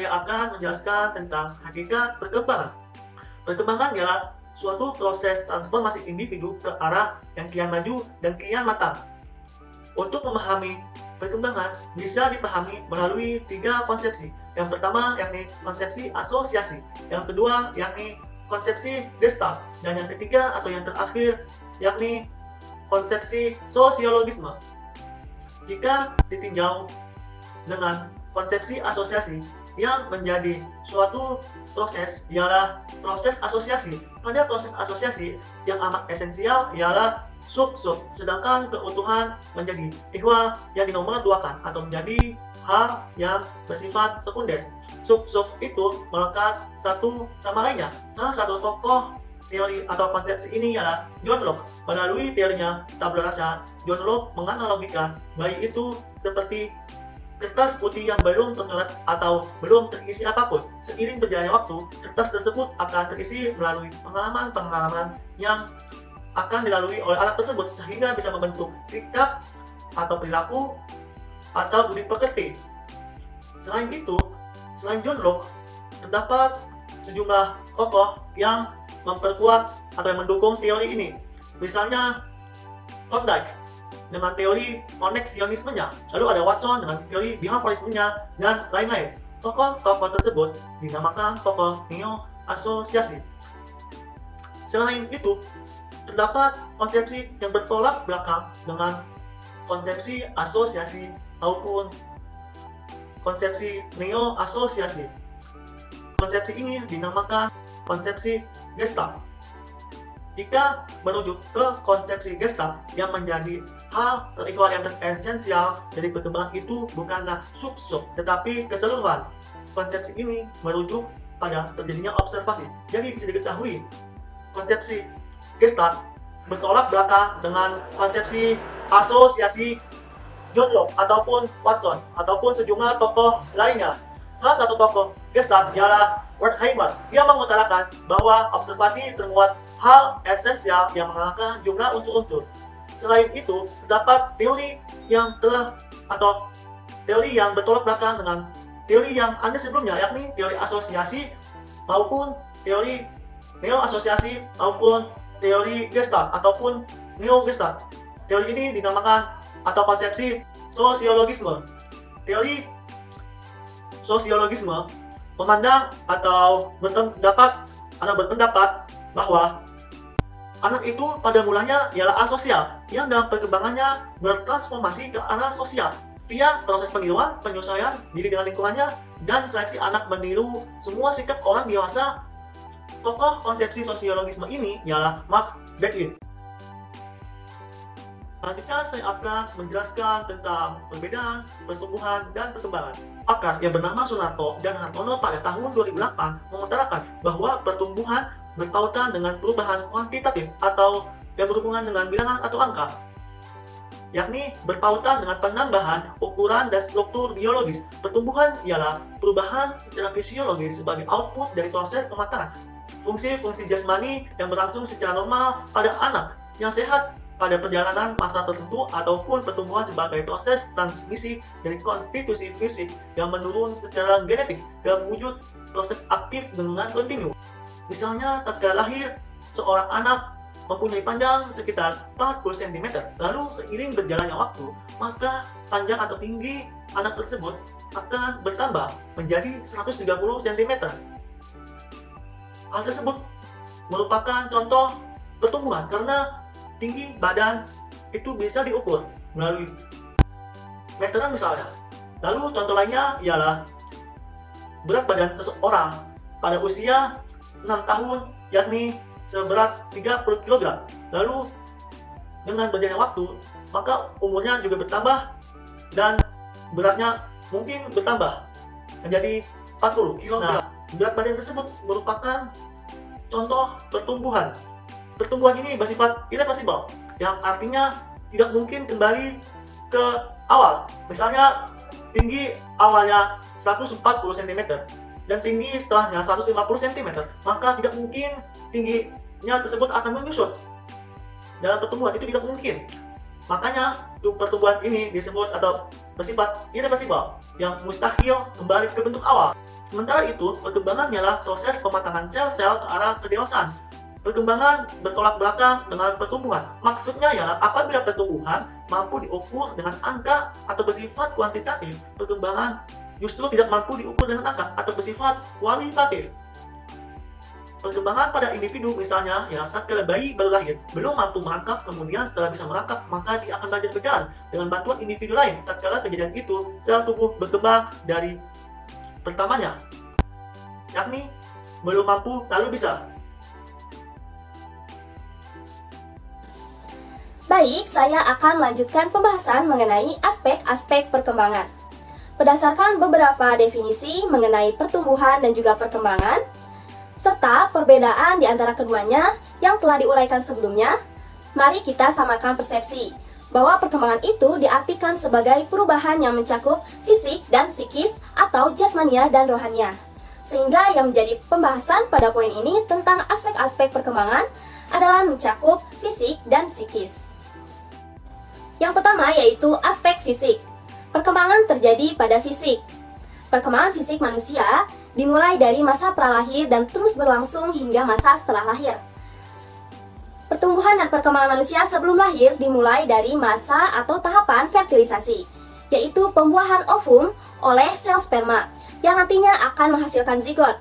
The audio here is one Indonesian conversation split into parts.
saya akan menjelaskan tentang hakikat perkembangan. Perkembangan ialah suatu proses transformasi individu ke arah yang kian maju dan kian matang. Untuk memahami perkembangan bisa dipahami melalui 3 konsepsi. Yang pertama yakni konsepsi asosiasi, yang kedua yakni konsepsi Gestalt, dan yang ketiga atau yang terakhir yakni konsepsi sosiologisme. Jika ditinjau dengan konsepsi asosiasi, yang menjadi suatu proses ialah proses asosiasi. Pada proses asosiasi yang amat esensial ialah sub-sub, sedangkan keutuhan menjadi ihwal yang dinomorduakan atau menjadi hal yang bersifat sekunder. Sub-sub itu melekat satu sama lainnya. Salah satu tokoh teori atau konsepsi ini ialah John Locke. Melalui teorinya tabula rasa, John Locke menganalogikan bayi itu seperti kertas putih yang belum tercoret atau belum terisi apapun. Seiring berjalannya waktu, kertas tersebut akan terisi melalui pengalaman-pengalaman yang akan dilalui oleh anak tersebut sehingga bisa membentuk sikap atau perilaku atau budi pekerti. Selain itu, selain John Locke, terdapat sejumlah tokoh yang memperkuat atau yang mendukung teori ini. Misalnya Thorndike dengan teori koneksionismenya, lalu ada Watson dengan teori behaviorismenya, dan lain-lain. Tokoh-tokoh tersebut dinamakan tokoh neo-asosiasi. Selain itu, terdapat konsepsi yang bertolak belakang dengan konsepsi asosiasi maupun konsepsi neo-asosiasi. Konsepsi ini dinamakan konsepsi Gestalt. Jika merujuk ke konsepsi Gestalt yang menjadi hal terikhwal yang esensial dari perkembangan itu bukanlah sub-sub tetapi keseluruhan. Konsepsi ini merujuk pada terjadinya observasi. Jadi bisa diketahui konsepsi Gestalt bertolak belakang dengan konsepsi asosiasi John Locke ataupun Watson ataupun sejumlah tokoh lainnya. Salah satu tokoh Gestalt ialah Wertheimer. Dia mengutarakan bahwa observasi termuat hal esensial yang mengalahkan jumlah unsur-unsur. Selain itu, terdapat teori yang bertolak belakang dengan teori yang ada sebelumnya, yakni teori asosiasi maupun teori neo-asosiasi maupun teori Gestalt ataupun neo-Gestalt. Teori ini dinamakan atau konsepsi sosiologisme. Teori sosiologisme memandang atau berpendapat bahwa anak itu pada mulanya ialah asosial yang dalam perkembangannya bertransformasi ke arah sosial via proses peniruan, penyesuaian diri dengan lingkungannya, dan seleksi anak meniru semua sikap orang dewasa. Tokoh konsepsi sosiologisme ini ialah Mark Bentley. Selanjutnya saya akan menjelaskan tentang perbedaan pertumbuhan dan perkembangan. Pakar yang bernama Sunarto dan Hartono pada tahun 2008 mengutarakan bahwa pertumbuhan berkaitan dengan perubahan kuantitatif atau yang berhubungan dengan bilangan atau angka, yakni berkaitan dengan penambahan ukuran dan struktur biologis. Pertumbuhan ialah perubahan secara fisiologis sebagai output dari proses pematangan fungsi-fungsi jasmani yang berlangsung secara normal pada anak yang sehat pada perjalanan masa tertentu, ataupun pertumbuhan sebagai proses transmisi dari konstitusi fisik yang menurun secara genetik dalam wujud proses aktif dengan kontinu. Misalnya, tatkala lahir, seorang anak mempunyai panjang sekitar 40 cm, lalu seiring berjalannya waktu, maka panjang atau tinggi anak tersebut akan bertambah menjadi 130 cm. Hal tersebut merupakan contoh pertumbuhan karena tinggi badan itu bisa diukur melalui meteran misalnya. Lalu contoh lainnya ialah berat badan seseorang pada usia 6 tahun yakni seberat 30 kg. Lalu dengan berjalannya waktu maka umurnya juga bertambah dan beratnya mungkin bertambah menjadi 40 kg. Nah, berat badan tersebut merupakan contoh pertumbuhan. Pertumbuhan ini bersifat irreversible, yang artinya tidak mungkin kembali ke awal. Misalnya tinggi awalnya 140 cm dan tinggi setelahnya 150 cm, maka tidak mungkin tingginya tersebut akan menyusut. Dalam pertumbuhan itu tidak mungkin. Makanya pertumbuhan ini disebut atau bersifat irreversibel, yang mustahil kembali ke bentuk awal. Sementara itu, perkembangan ialah proses pematangan sel-sel ke arah kedewasaan. Perkembangan bertolak belakang dengan pertumbuhan. Maksudnya ialah apabila pertumbuhan mampu diukur dengan angka atau bersifat kuantitatif, perkembangan justru tidak mampu diukur dengan angka atau bersifat kualitatif. Perkembangan pada individu misalnya, ya, tatkala bayi baru lahir belum mampu merangkap, kemudian setelah bisa merangkap maka dia akan belajar berjalan dengan bantuan individu lain. Tatkala kejadian itu, sel tubuh berkembang dari pertamanya, yakni belum mampu lalu bisa. Baik, saya akan melanjutkan pembahasan mengenai aspek-aspek perkembangan. Berdasarkan beberapa definisi mengenai pertumbuhan dan juga perkembangan, serta perbedaan di antara keduanya yang telah diuraikan sebelumnya, mari kita samakan persepsi bahwa perkembangan itu diartikan sebagai perubahan yang mencakup fisik dan psikis atau jasmania dan rohania. Sehingga yang menjadi pembahasan pada poin ini tentang aspek-aspek perkembangan adalah mencakup fisik dan psikis. Yang pertama yaitu aspek fisik. Perkembangan terjadi pada fisik. Perkembangan fisik manusia dimulai dari masa pralahir dan terus berlangsung hingga masa setelah lahir. Pertumbuhan dan perkembangan manusia sebelum lahir dimulai dari masa atau tahapan fertilisasi, yaitu pembuahan ovum oleh sel sperma yang nantinya akan menghasilkan zigot.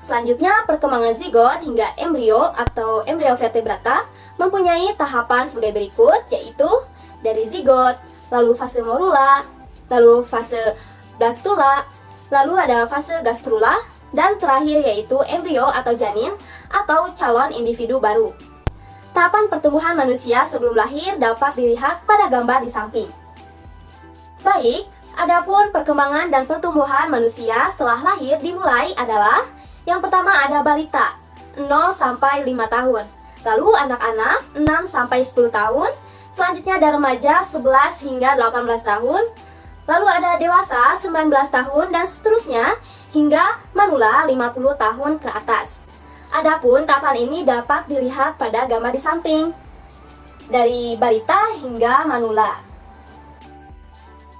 Selanjutnya, perkembangan zigot hingga embrio atau embrio vertebrata mempunyai tahapan sebagai berikut, yaitu dari zigot, lalu fase morula, lalu fase blastula, lalu ada fase gastrula, dan terakhir yaitu embrio atau janin atau calon individu baru. Tahapan pertumbuhan manusia sebelum lahir dapat dilihat pada gambar di samping. Baik, adapun perkembangan dan pertumbuhan manusia setelah lahir dimulai adalah yang pertama ada balita 0 sampai 5 tahun, lalu anak-anak 6 sampai 10 tahun, selanjutnya ada remaja 11 hingga 18 tahun, lalu ada dewasa 19 tahun dan seterusnya hingga manula 50 tahun ke atas. Adapun tahapan ini dapat dilihat pada gambar di samping, dari balita hingga manula.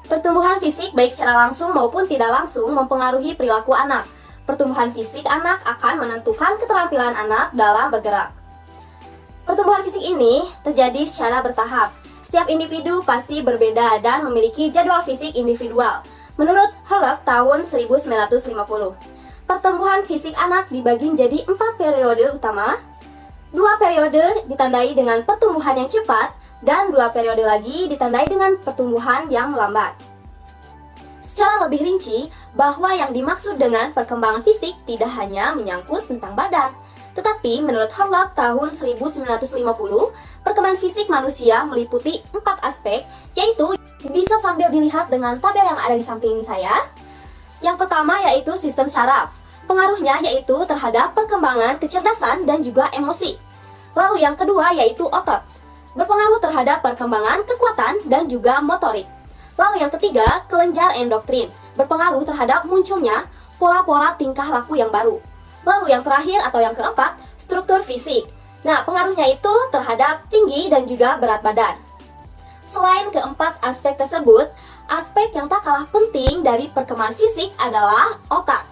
Pertumbuhan fisik baik secara langsung maupun tidak langsung mempengaruhi perilaku anak. Pertumbuhan fisik anak akan menentukan keterampilan anak dalam bergerak. Pertumbuhan fisik ini terjadi secara bertahap. Setiap individu pasti berbeda dan memiliki jadwal fisik individual. Menurut Hollock tahun 1950, pertumbuhan fisik anak dibagi menjadi 4 periode utama. 2 periode ditandai dengan pertumbuhan yang cepat dan 2 periode lagi ditandai dengan pertumbuhan yang melambat. Secara lebih rinci, bahwa yang dimaksud dengan perkembangan fisik tidak hanya menyangkut tentang badan, tetapi menurut Hollock tahun 1950, perkembangan fisik manusia meliputi 4 aspek, yaitu bisa sambil dilihat dengan tabel yang ada di samping saya. Yang pertama yaitu sistem saraf. Pengaruhnya yaitu terhadap perkembangan kecerdasan dan juga emosi. Lalu yang kedua yaitu otot. Berpengaruh terhadap perkembangan kekuatan dan juga motorik. Lalu yang ketiga, kelenjar endokrin. Berpengaruh terhadap munculnya pola-pola tingkah laku yang baru. Lalu yang terakhir atau yang keempat, struktur fisik. Nah, pengaruhnya itu terhadap tinggi dan juga berat badan. Selain keempat aspek tersebut, aspek yang tak kalah penting dari perkembangan fisik adalah otak.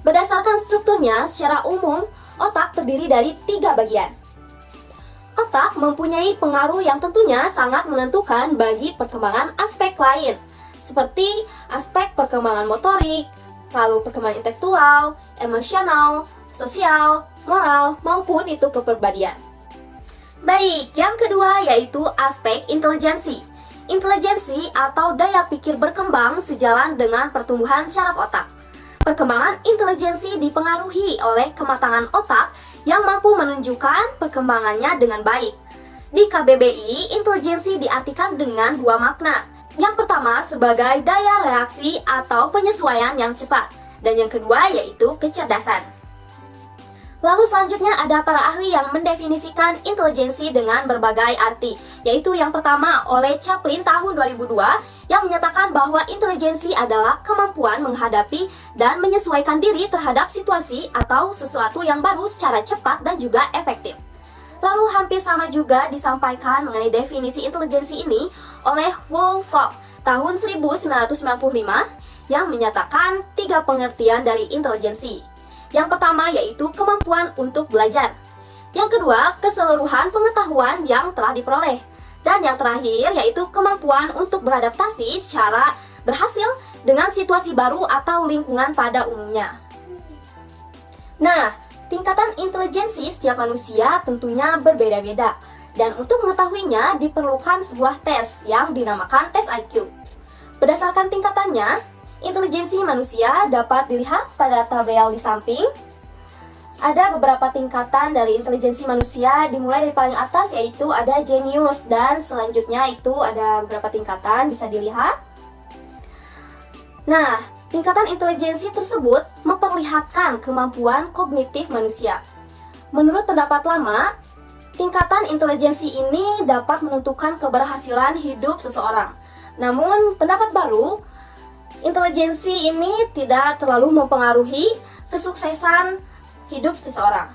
Berdasarkan strukturnya, secara umum, otak terdiri dari 3 bagian. Otak mempunyai pengaruh yang tentunya sangat menentukan bagi perkembangan aspek lain, seperti aspek perkembangan motorik, lalu perkembangan intelektual, emosional, sosial, moral, maupun itu kepribadian. Baik, yang kedua yaitu aspek intelijensi. Intelijensi atau daya pikir berkembang sejalan dengan pertumbuhan syaraf otak. Perkembangan intelijensi dipengaruhi oleh kematangan otak yang mampu menunjukkan perkembangannya dengan baik. Di KBBI, intelijensi diartikan dengan 2 makna. Yang pertama sebagai daya reaksi atau penyesuaian yang cepat, dan yang kedua yaitu kecerdasan. Lalu selanjutnya ada para ahli yang mendefinisikan intelijensi dengan berbagai arti, yaitu yang pertama oleh Chaplin tahun 2002 yang menyatakan bahwa intelijensi adalah kemampuan menghadapi dan menyesuaikan diri terhadap situasi atau sesuatu yang baru secara cepat dan juga efektif. Lalu hampir sama juga disampaikan mengenai definisi intelijensi ini oleh Woolfolk tahun 1995 yang menyatakan 3 pengertian dari intelijensi. Yang pertama yaitu kemampuan untuk belajar. Yang kedua, keseluruhan pengetahuan yang telah diperoleh. Dan yang terakhir yaitu kemampuan untuk beradaptasi secara berhasil dengan situasi baru atau lingkungan pada umumnya. Nah, tingkatan intelijensi setiap manusia tentunya berbeda-beda. Dan untuk mengetahuinya diperlukan sebuah tes yang dinamakan tes IQ. Berdasarkan tingkatannya, intelijensi manusia dapat dilihat pada tabel di samping. Ada beberapa tingkatan dari intelijensi manusia, dimulai dari paling atas yaitu ada jenius, dan selanjutnya itu ada beberapa tingkatan bisa dilihat. Nah, tingkatan intelijensi tersebut memperlihatkan kemampuan kognitif manusia. Menurut pendapat lama, tingkatan intelijensi ini dapat menentukan keberhasilan hidup seseorang. Namun, pendapat baru, intelijensi ini tidak terlalu mempengaruhi kesuksesan hidup seseorang.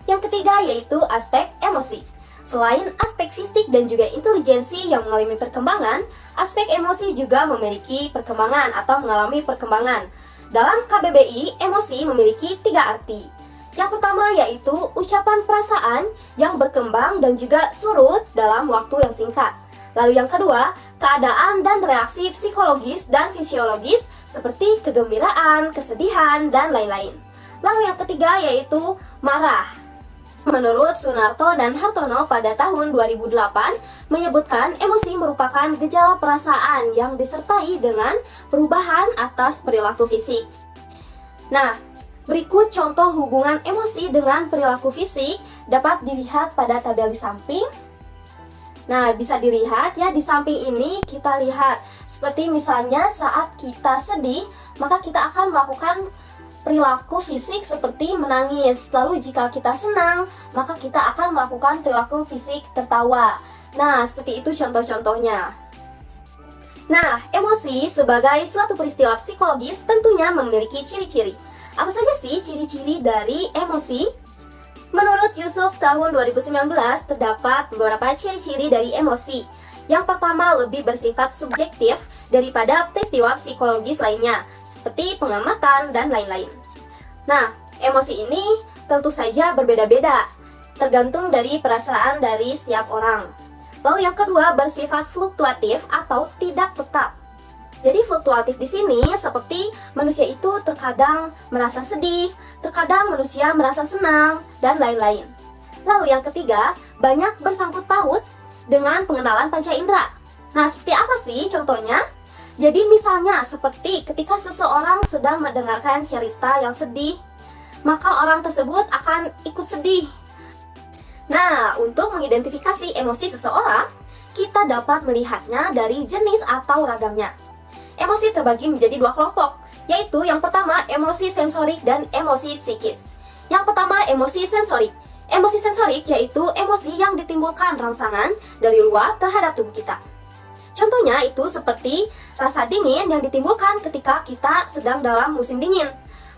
Yang ketiga yaitu aspek emosi. Selain aspek fisik dan juga intelijensi yang mengalami perkembangan, aspek emosi juga memiliki perkembangan atau mengalami perkembangan. Dalam KBBI, emosi memiliki 3 arti. Yang pertama yaitu ucapan perasaan yang berkembang dan juga surut dalam waktu yang singkat. Lalu yang kedua, keadaan dan reaksi psikologis dan fisiologis seperti kegembiraan, kesedihan, dan lain-lain. Lalu yang ketiga yaitu marah. Menurut Sunarto dan Hartono pada tahun 2008 menyebutkan emosi merupakan gejala perasaan yang disertai dengan perubahan atas perilaku fisik. Nah, berikut contoh hubungan emosi dengan perilaku fisik dapat dilihat pada tabel di samping. Nah, bisa dilihat ya di samping ini kita lihat seperti misalnya saat kita sedih, maka kita akan melakukan perilaku fisik seperti menangis. Lalu jika kita senang, maka kita akan melakukan perilaku fisik tertawa. Nah, seperti itu contoh-contohnya. Nah, emosi sebagai suatu peristiwa psikologis tentunya memiliki ciri-ciri. Apa saja sih ciri-ciri dari emosi? Menurut Yusuf tahun 2019 terdapat beberapa ciri-ciri dari emosi. Yang pertama lebih bersifat subjektif daripada peristiwa psikologis lainnya, seperti pengamatan dan lain-lain. Nah, emosi ini tentu saja berbeda-beda, tergantung dari perasaan dari setiap orang. Lalu yang kedua bersifat fluktuatif atau tidak tetap. Jadi fluktuatif di sini seperti manusia itu terkadang merasa sedih, terkadang manusia merasa senang, dan lain-lain. Lalu yang ketiga, banyak bersangkut paut dengan pengenalan panca indera. Nah, seperti apa sih contohnya? Jadi misalnya seperti ketika seseorang sedang mendengarkan cerita yang sedih, maka orang tersebut akan ikut sedih. Nah, untuk mengidentifikasi emosi seseorang, kita dapat melihatnya dari jenis atau ragamnya. Emosi terbagi menjadi 2 kelompok, yaitu yang pertama emosi sensorik dan emosi psikis. Yang pertama emosi sensorik. Emosi sensorik yaitu emosi yang ditimbulkan rangsangan dari luar terhadap tubuh kita. Contohnya itu seperti rasa dingin yang ditimbulkan ketika kita sedang dalam musim dingin.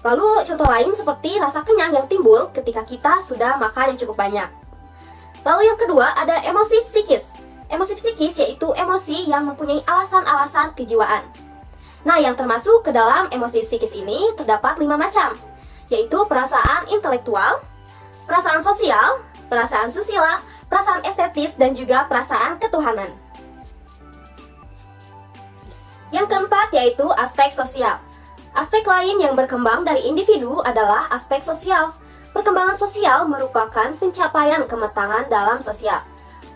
Lalu contoh lain seperti rasa kenyang yang timbul ketika kita sudah makan yang cukup banyak. Lalu yang kedua ada emosi psikis. Emosi psikis yaitu emosi yang mempunyai alasan-alasan kejiwaan. Nah, yang termasuk ke dalam emosi psikis ini terdapat 5 macam, yaitu perasaan intelektual, perasaan sosial, perasaan susila, perasaan estetis, dan juga perasaan ketuhanan. Yang keempat yaitu aspek sosial. Aspek lain yang berkembang dari individu adalah aspek sosial. Perkembangan sosial merupakan pencapaian kematangan dalam sosial.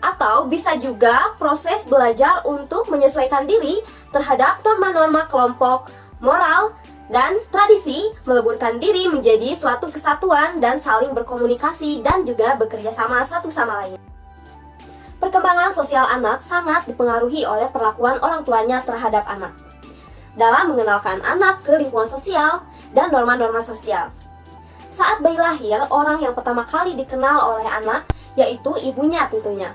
Atau bisa juga proses belajar untuk menyesuaikan diri terhadap norma-norma kelompok, moral, dan tradisi, meleburkan diri menjadi suatu kesatuan dan saling berkomunikasi dan juga bekerja sama satu sama lain. Perkembangan sosial anak sangat dipengaruhi oleh perlakuan orang tuanya terhadap anak dalam mengenalkan anak ke lingkungan sosial dan norma-norma sosial. Saat bayi lahir, orang yang pertama kali dikenal oleh anak yaitu ibunya tentunya.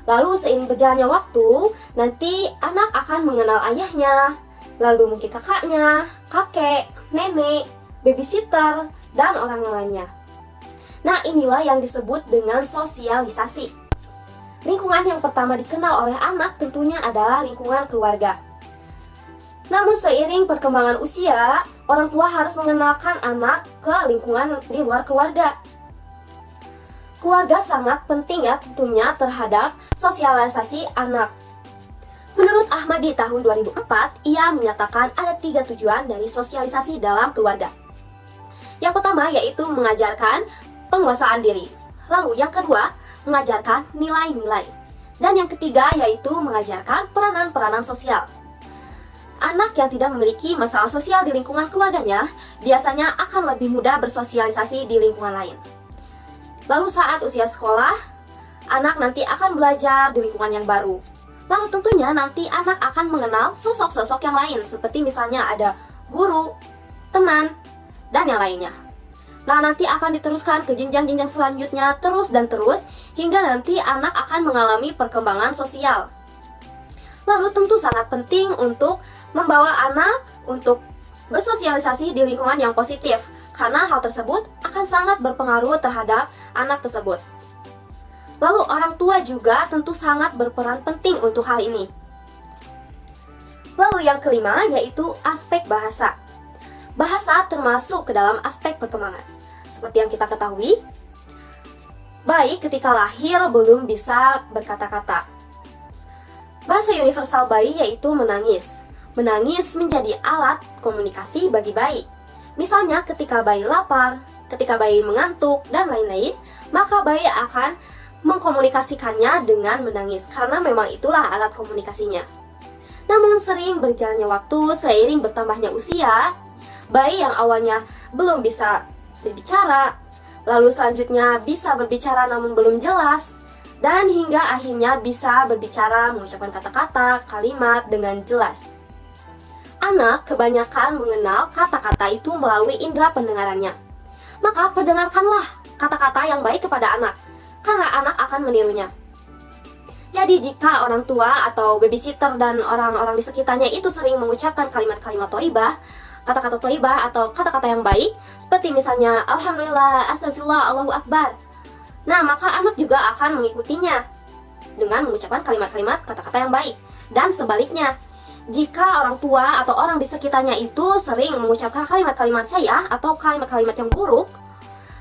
Lalu seiring berjalannya waktu, nanti anak akan mengenal ayahnya, lalu mungkin kakaknya, kakek, nenek, babysitter, dan orang yang lainnya. Nah, inilah yang disebut dengan sosialisasi. Lingkungan yang pertama dikenal oleh anak tentunya adalah lingkungan keluarga. Namun seiring perkembangan usia, orang tua harus mengenalkan anak ke lingkungan di luar keluarga. Keluarga sangat penting ya tentunya terhadap sosialisasi anak. Menurut Ahmad di tahun 2004, ia menyatakan ada 3 tujuan dari sosialisasi dalam keluarga. Yang pertama yaitu mengajarkan penguasaan diri. Lalu yang kedua, mengajarkan nilai-nilai. Dan yang ketiga yaitu mengajarkan peranan-peranan sosial. Anak yang tidak memiliki masalah sosial di lingkungan keluarganya biasanya akan lebih mudah bersosialisasi di lingkungan lain. Lalu saat usia sekolah, anak nanti akan belajar di lingkungan yang baru. Lalu tentunya nanti anak akan mengenal sosok-sosok yang lain, seperti misalnya ada guru, teman, dan yang lainnya. Nah, nanti akan diteruskan ke jenjang-jenjang selanjutnya terus dan terus, hingga nanti anak akan mengalami perkembangan sosial. Lalu tentu sangat penting untuk membawa anak untuk bersosialisasi di lingkungan yang positif, karena hal tersebut akan sangat berpengaruh terhadap anak tersebut. Lalu orang tua juga tentu sangat berperan penting untuk hal ini. Lalu yang kelima yaitu aspek bahasa. Bahasa termasuk ke dalam aspek perkembangan. Seperti yang kita ketahui, bayi ketika lahir belum bisa berkata-kata. Bahasa universal bayi yaitu menangis. Menangis menjadi alat komunikasi bagi bayi. Misalnya ketika bayi lapar, ketika bayi mengantuk, dan lain-lain, maka bayi akan mengkomunikasikannya dengan menangis, karena memang itulah alat komunikasinya. Namun sering berjalannya waktu, seiring bertambahnya usia, bayi yang awalnya belum bisa berbicara, lalu selanjutnya bisa berbicara namun belum jelas, dan hingga akhirnya bisa berbicara, mengucapkan kata-kata, kalimat dengan jelas. Anak kebanyakan mengenal kata-kata itu melalui indera pendengarannya. Maka perdengarkanlah kata-kata yang baik kepada anak, karena anak akan menirunya. Jadi jika orang tua atau babysitter dan orang-orang di sekitarnya itu sering mengucapkan kalimat-kalimat thayyibah, kata-kata thayyibah atau kata-kata yang baik, seperti misalnya Alhamdulillah, Astagfirullah, Allahu Akbar. Nah, maka anak juga akan mengikutinya dengan mengucapkan kalimat-kalimat kata-kata yang baik. Dan sebaliknya, jika orang tua atau orang di sekitarnya itu sering mengucapkan kalimat-kalimat sayang atau kalimat-kalimat yang buruk,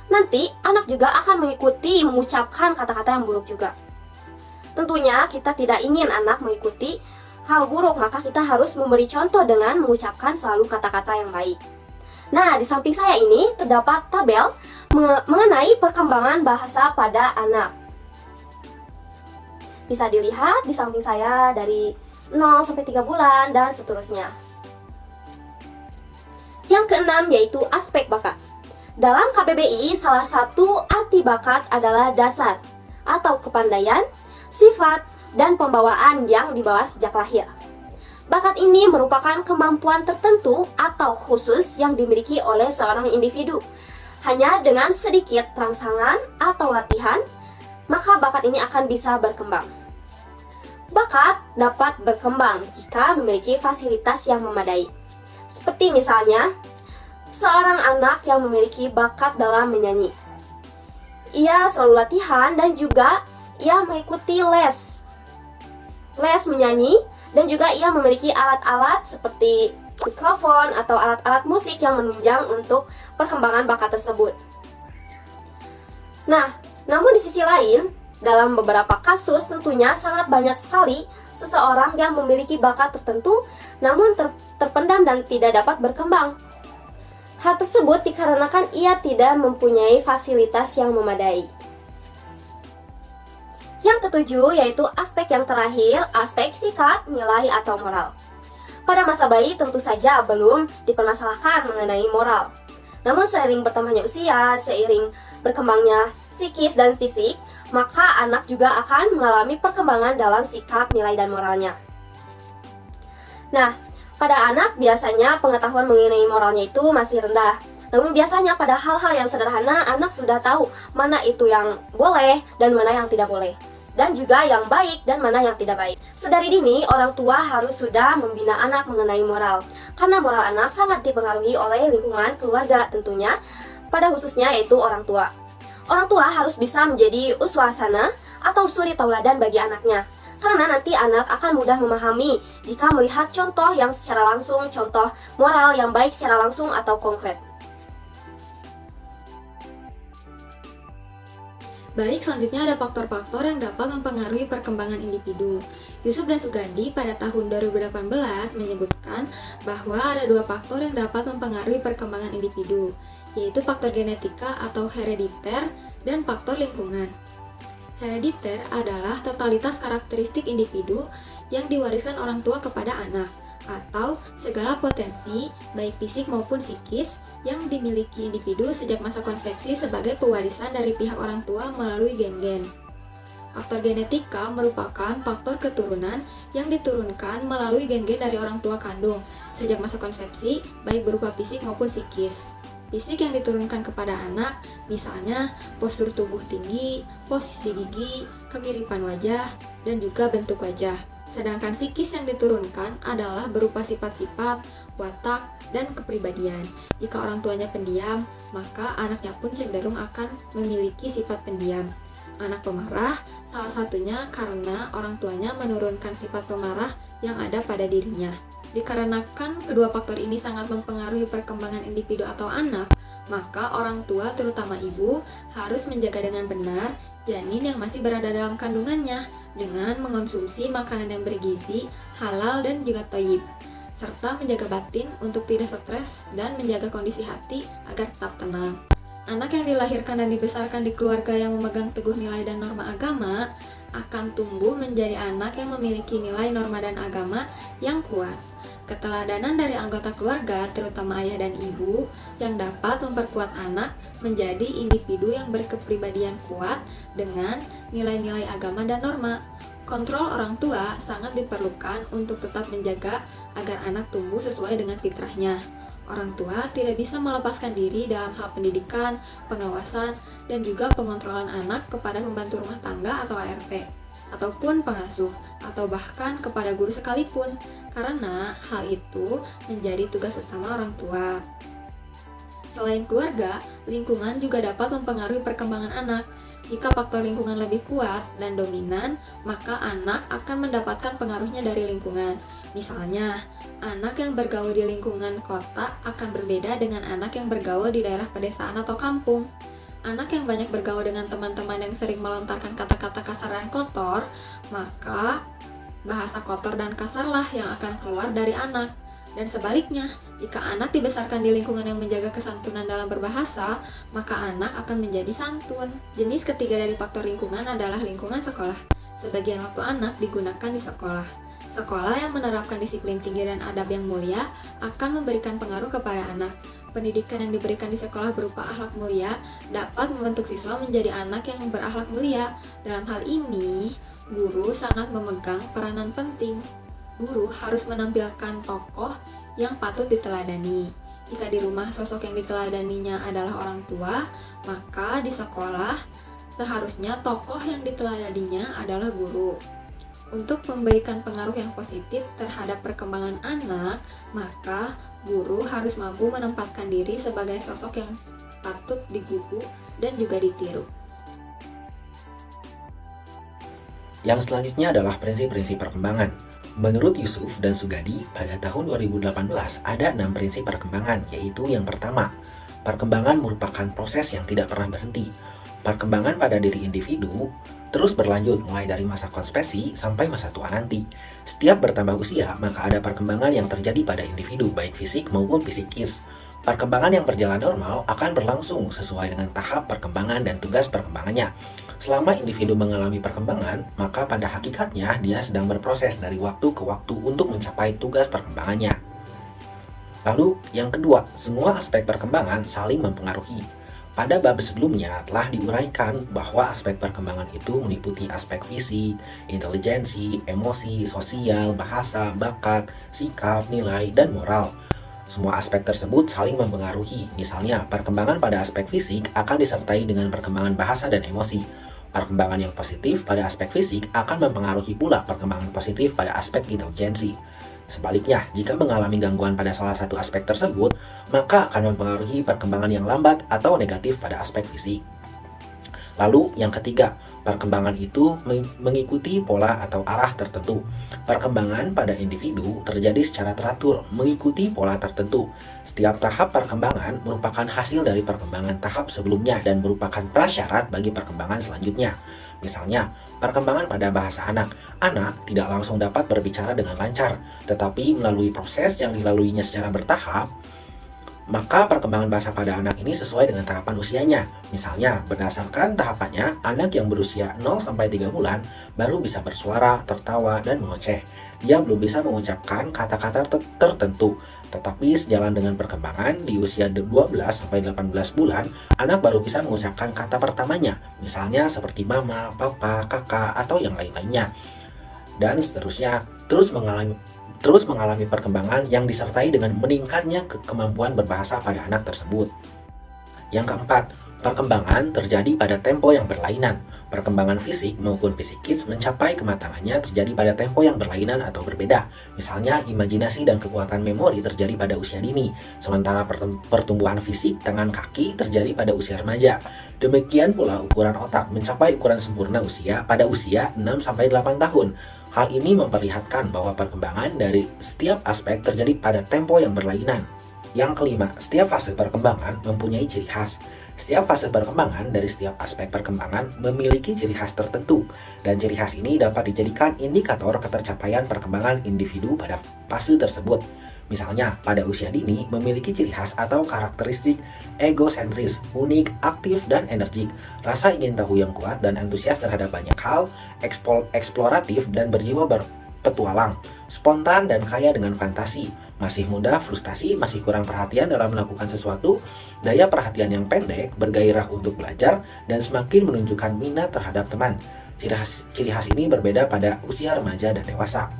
nanti anak juga akan mengikuti mengucapkan kata-kata yang buruk juga. Tentunya kita tidak ingin anak mengikuti hal buruk, maka kita harus memberi contoh dengan mengucapkan selalu kata-kata yang baik. Nah, di samping saya ini terdapat tabel mengenai perkembangan bahasa pada anak. Bisa dilihat di samping saya dari 0 sampai 3 bulan dan seterusnya. Yang keenam yaitu aspek bakat. Dalam KBBI, salah satu arti bakat adalah dasar atau kepandaian, sifat, dan pembawaan yang dibawa sejak lahir. Bakat ini merupakan kemampuan tertentu atau khusus yang dimiliki oleh seorang individu. Hanya dengan sedikit rangsangan atau latihan, maka bakat ini akan bisa berkembang. Bakat dapat berkembang jika memiliki fasilitas yang memadai. Seperti misalnya, seorang anak yang memiliki bakat dalam menyanyi. Ia selalu latihan dan juga ia mengikuti les menyanyi, dan juga ia memiliki alat-alat seperti mikrofon atau alat-alat musik yang menunjang untuk perkembangan bakat tersebut. Nah, namun di sisi lain, dalam beberapa kasus tentunya sangat banyak sekali seseorang yang memiliki bakat tertentu namun terpendam dan tidak dapat berkembang. Hal tersebut dikarenakan ia tidak mempunyai fasilitas yang memadai. Yang ketujuh yaitu aspek yang terakhir, aspek sikap, nilai atau moral. Pada masa bayi tentu saja belum dipermasalahkan mengenai moral. Namun seiring bertambahnya usia, seiring berkembangnya psikis dan fisik, maka anak juga akan mengalami perkembangan dalam sikap, nilai, dan moralnya. Nah, pada anak biasanya pengetahuan mengenai moralnya itu masih rendah. Namun biasanya pada hal-hal yang sederhana, anak sudah tahu mana itu yang boleh dan mana yang tidak boleh. Dan juga yang baik dan mana yang tidak baik. Sedari dini, orang tua harus sudah membina anak mengenai moral. Karena moral anak sangat dipengaruhi oleh lingkungan keluarga tentunya, pada khususnya yaitu orang tua. Orang tua harus bisa menjadi uswasana atau suri tauladan bagi anaknya. Karena nanti anak akan mudah memahami jika melihat contoh yang secara langsung, contoh moral yang baik secara langsung atau konkret. Baik, selanjutnya ada faktor-faktor yang dapat mempengaruhi perkembangan individu. Yusuf dan Sugandi pada tahun 2018 menyebutkan bahwa ada dua faktor yang dapat mempengaruhi perkembangan individu, yaitu faktor genetika atau herediter dan faktor lingkungan. Herediter adalah totalitas karakteristik individu yang diwariskan orang tua kepada anak, atau segala potensi, baik fisik maupun psikis, yang dimiliki individu sejak masa konsepsi sebagai pewarisan dari pihak orang tua melalui gen-gen. Faktor genetika merupakan faktor keturunan yang diturunkan melalui gen-gen dari orang tua kandung sejak masa konsepsi, baik berupa fisik maupun psikis. Fisik yang diturunkan kepada anak, misalnya postur tubuh tinggi, posisi gigi, kemiripan wajah, dan juga bentuk wajah. Sedangkan psikis yang diturunkan adalah berupa sifat-sifat, watak, dan kepribadian. Jika orang tuanya pendiam, maka anaknya pun cenderung akan memiliki sifat pendiam. Anak pemarah salah satunya karena orang tuanya menurunkan sifat pemarah yang ada pada dirinya. Dikarenakan kedua faktor ini sangat mempengaruhi perkembangan individu atau anak, maka orang tua terutama ibu harus menjaga dengan benar janin yang masih berada dalam kandungannya dengan mengonsumsi makanan yang bergizi, halal dan juga thayyib, serta menjaga batin untuk tidak stres dan menjaga kondisi hati agar tetap tenang. Anak yang dilahirkan dan dibesarkan di keluarga yang memegang teguh nilai dan norma agama akan tumbuh menjadi anak yang memiliki nilai norma dan agama yang kuat. Keteladanan dari anggota keluarga, terutama ayah dan ibu, yang dapat memperkuat anak menjadi individu yang berkepribadian kuat dengan nilai-nilai agama dan norma. Kontrol orang tua sangat diperlukan untuk tetap menjaga agar anak tumbuh sesuai dengan fitrahnya. Orang tua tidak bisa melepaskan diri dalam hal pendidikan, pengawasan, dan juga pengontrolan anak kepada pembantu rumah tangga atau ART, ataupun pengasuh, atau bahkan kepada guru sekalipun, karena hal itu menjadi tugas utama orang tua. Selain keluarga, lingkungan juga dapat mempengaruhi perkembangan anak. Jika faktor lingkungan lebih kuat dan dominan, maka anak akan mendapatkan pengaruhnya dari lingkungan. Misalnya, anak yang bergaul di lingkungan kota akan berbeda dengan anak yang bergaul di daerah pedesaan atau kampung. Anak yang banyak bergaul dengan teman-teman yang sering melontarkan kata-kata kasar dan kotor, maka bahasa kotor dan kasarlah yang akan keluar dari anak. Dan sebaliknya, jika anak dibesarkan di lingkungan yang menjaga kesantunan dalam berbahasa, maka anak akan menjadi santun. Jenis ketiga dari faktor lingkungan adalah lingkungan sekolah. Sebagian waktu anak digunakan di sekolah. Sekolah yang menerapkan disiplin tinggi dan adab yang mulia akan memberikan pengaruh kepada anak. Pendidikan yang diberikan di sekolah berupa akhlak mulia dapat membentuk siswa menjadi anak yang berakhlak mulia. Dalam hal ini, guru sangat memegang peranan penting. Guru harus menampilkan tokoh yang patut diteladani. Jika di rumah sosok yang diteladaninya adalah orang tua, maka di sekolah seharusnya tokoh yang diteladaninya adalah guru. Untuk memberikan pengaruh yang positif terhadap perkembangan anak, maka guru harus mampu menempatkan diri sebagai sosok yang patut digugu dan juga ditiru. Yang selanjutnya adalah prinsip-prinsip perkembangan. Menurut Yusuf dan Sugandi, pada tahun 2018 ada 6 prinsip perkembangan, yaitu yang pertama, perkembangan merupakan proses yang tidak pernah berhenti. Perkembangan pada diri individu terus berlanjut mulai dari masa konsepsi sampai masa tua nanti. Setiap bertambah usia, maka ada perkembangan yang terjadi pada individu, baik fisik maupun psikis. Perkembangan yang berjalan normal akan berlangsung sesuai dengan tahap perkembangan dan tugas perkembangannya. Selama individu mengalami perkembangan, maka pada hakikatnya dia sedang berproses dari waktu ke waktu untuk mencapai tugas perkembangannya. Lalu, yang kedua, semua aspek perkembangan saling mempengaruhi. Pada bab sebelumnya telah diuraikan bahwa aspek perkembangan itu meliputi aspek fisik, intelijensi, emosi, sosial, bahasa, bakat, sikap, nilai, dan moral. Semua aspek tersebut saling mempengaruhi. Misalnya, perkembangan pada aspek fisik akan disertai dengan perkembangan bahasa dan emosi. Perkembangan yang positif pada aspek fisik akan mempengaruhi pula perkembangan positif pada aspek intelijensi. Sebaliknya, jika mengalami gangguan pada salah satu aspek tersebut, maka akan mempengaruhi perkembangan yang lambat atau negatif pada aspek fisik. Lalu yang ketiga, perkembangan itu mengikuti pola atau arah tertentu. Perkembangan pada individu terjadi secara teratur, mengikuti pola tertentu. Setiap tahap perkembangan merupakan hasil dari perkembangan tahap sebelumnya dan merupakan prasyarat bagi perkembangan selanjutnya. Misalnya, perkembangan pada bahasa anak. Anak tidak langsung dapat berbicara dengan lancar, tetapi melalui proses yang dilaluinya secara bertahap, maka perkembangan bahasa pada anak ini sesuai dengan tahapan usianya. Misalnya, berdasarkan tahapannya, anak yang berusia 0-3 bulan baru bisa bersuara, tertawa, dan mengoceh. Dia belum bisa mengucapkan kata-kata tertentu. Tetapi sejalan dengan perkembangan, di usia 12-18 bulan, anak baru bisa mengucapkan kata pertamanya. Misalnya seperti mama, papa, kakak, atau yang lain-lainnya. Dan seterusnya, terus mengalami perkembangan yang disertai dengan meningkatnya kemampuan berbahasa pada anak tersebut. Yang keempat, perkembangan terjadi pada tempo yang berlainan. Perkembangan fisik maupun psikis mencapai kematangannya terjadi pada tempo yang berlainan atau berbeda. Misalnya, imajinasi dan kekuatan memori terjadi pada usia dini, sementara pertumbuhan fisik tangan kaki terjadi pada usia remaja. Demikian pula ukuran otak mencapai ukuran sempurna pada usia 6-8 tahun. Hal ini memperlihatkan bahwa perkembangan dari setiap aspek terjadi pada tempo yang berlainan. Yang kelima, setiap fase perkembangan mempunyai ciri khas. Setiap fase perkembangan dari setiap aspek perkembangan memiliki ciri khas tertentu, dan ciri khas ini dapat dijadikan indikator ketercapaian perkembangan individu pada fase tersebut. Misalnya, pada usia dini memiliki ciri khas atau karakteristik egosentris, unik, aktif, dan energik, rasa ingin tahu yang kuat dan antusias terhadap banyak hal, eksploratif dan berjiwa berpetualang, spontan dan kaya dengan fantasi, masih muda, frustasi, masih kurang perhatian dalam melakukan sesuatu, daya perhatian yang pendek, bergairah untuk belajar, dan semakin menunjukkan minat terhadap teman. Ciri khas ini berbeda pada usia remaja dan dewasa.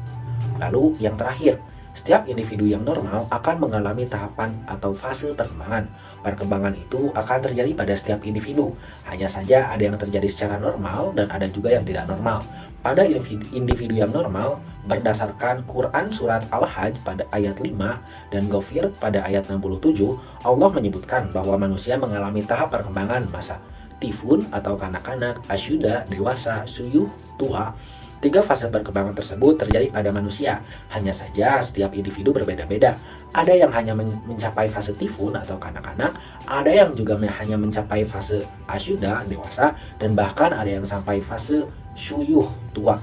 Lalu yang terakhir, setiap individu yang normal akan mengalami tahapan atau fase perkembangan. Perkembangan itu akan terjadi pada setiap individu. Hanya saja ada yang terjadi secara normal dan ada juga yang tidak normal. Pada individu yang normal, berdasarkan Quran Surat Al-Hajj pada ayat 5 dan Ghafir pada ayat 67, Allah menyebutkan bahwa manusia mengalami tahap perkembangan masa tifun atau kanak-kanak, asyuda, dewasa, suyuh, tua. 3 fase perkembangan tersebut terjadi pada manusia. Hanya saja setiap individu berbeda-beda. Ada yang hanya mencapai fase tifun atau kanak-kanak, ada yang juga hanya mencapai fase asyuda, dewasa, dan bahkan ada yang sampai fase syuyuh, tua.